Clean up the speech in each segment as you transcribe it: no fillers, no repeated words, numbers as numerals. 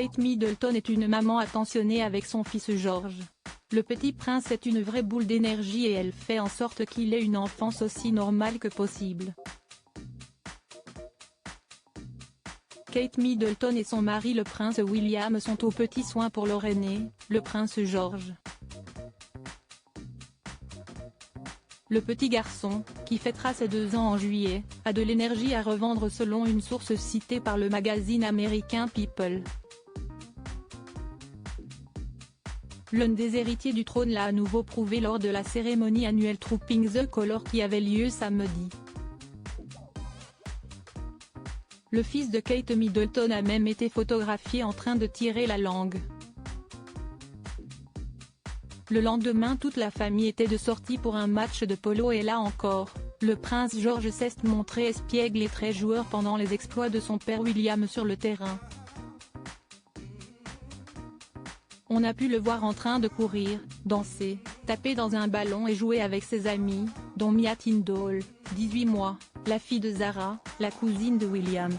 Kate Middleton est une maman attentionnée avec son fils George. Le petit prince est une vraie boule d'énergie et elle fait en sorte qu'il ait une enfance aussi normale que possible. Kate Middleton et son mari le prince William sont aux petits soins pour leur aîné, le prince George. Le petit garçon, qui fêtera ses 2 ans en juillet, a de l'énergie à revendre selon une source citée par le magazine américain People. L'un des héritiers du trône l'a à nouveau prouvé lors de la cérémonie annuelle Trooping the Colour qui avait lieu samedi. Le fils de Kate Middleton a même été photographié en train de tirer la langue. Le lendemain toute la famille était de sortie pour un match de polo et là encore, le prince George s'est montré espiègle et très joueur pendant les exploits de son père William sur le terrain. On a pu le voir en train de courir, danser, taper dans un ballon et jouer avec ses amis, dont Mia Tindall, 18 mois, la fille de Zara, la cousine de William.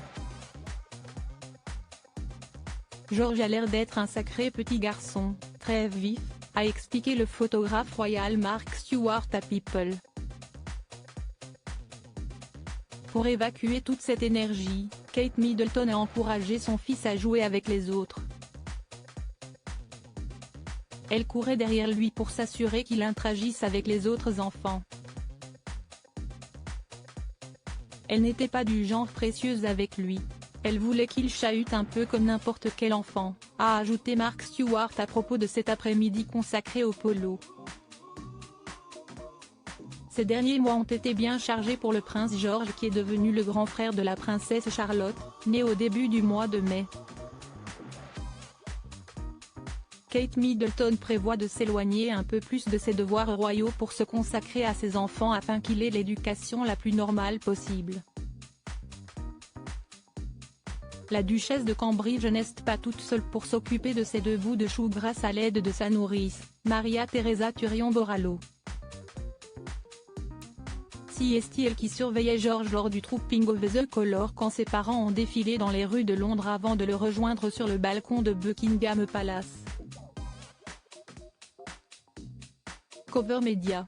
George a l'air d'être un sacré petit garçon, très vif, a expliqué le photographe royal Mark Stewart à People. Pour évacuer toute cette énergie, Kate Middleton a encouragé son fils à jouer avec les autres. Elle courait derrière lui pour s'assurer qu'il interagisse avec les autres enfants. Elle n'était pas du genre précieuse avec lui. Elle voulait qu'il chahute un peu comme n'importe quel enfant, a ajouté Mark Stewart à propos de cet après-midi consacré au polo. Ces derniers mois ont été bien chargés pour le prince George qui est devenu le grand frère de la princesse Charlotte, née au début du mois de mai. Kate Middleton prévoit de s'éloigner un peu plus de ses devoirs royaux pour se consacrer à ses enfants afin qu'il ait l'éducation la plus normale possible. La duchesse de Cambridge n'est pas toute seule pour s'occuper de ses 2 bouts de chou grâce à l'aide de sa nourrice, Maria Teresa Turion-Borrallo. C'est elle qui surveillait George lors du Trooping of the Colour quand ses parents ont défilé dans les rues de Londres avant de le rejoindre sur le balcon de Buckingham Palace. Cover Media.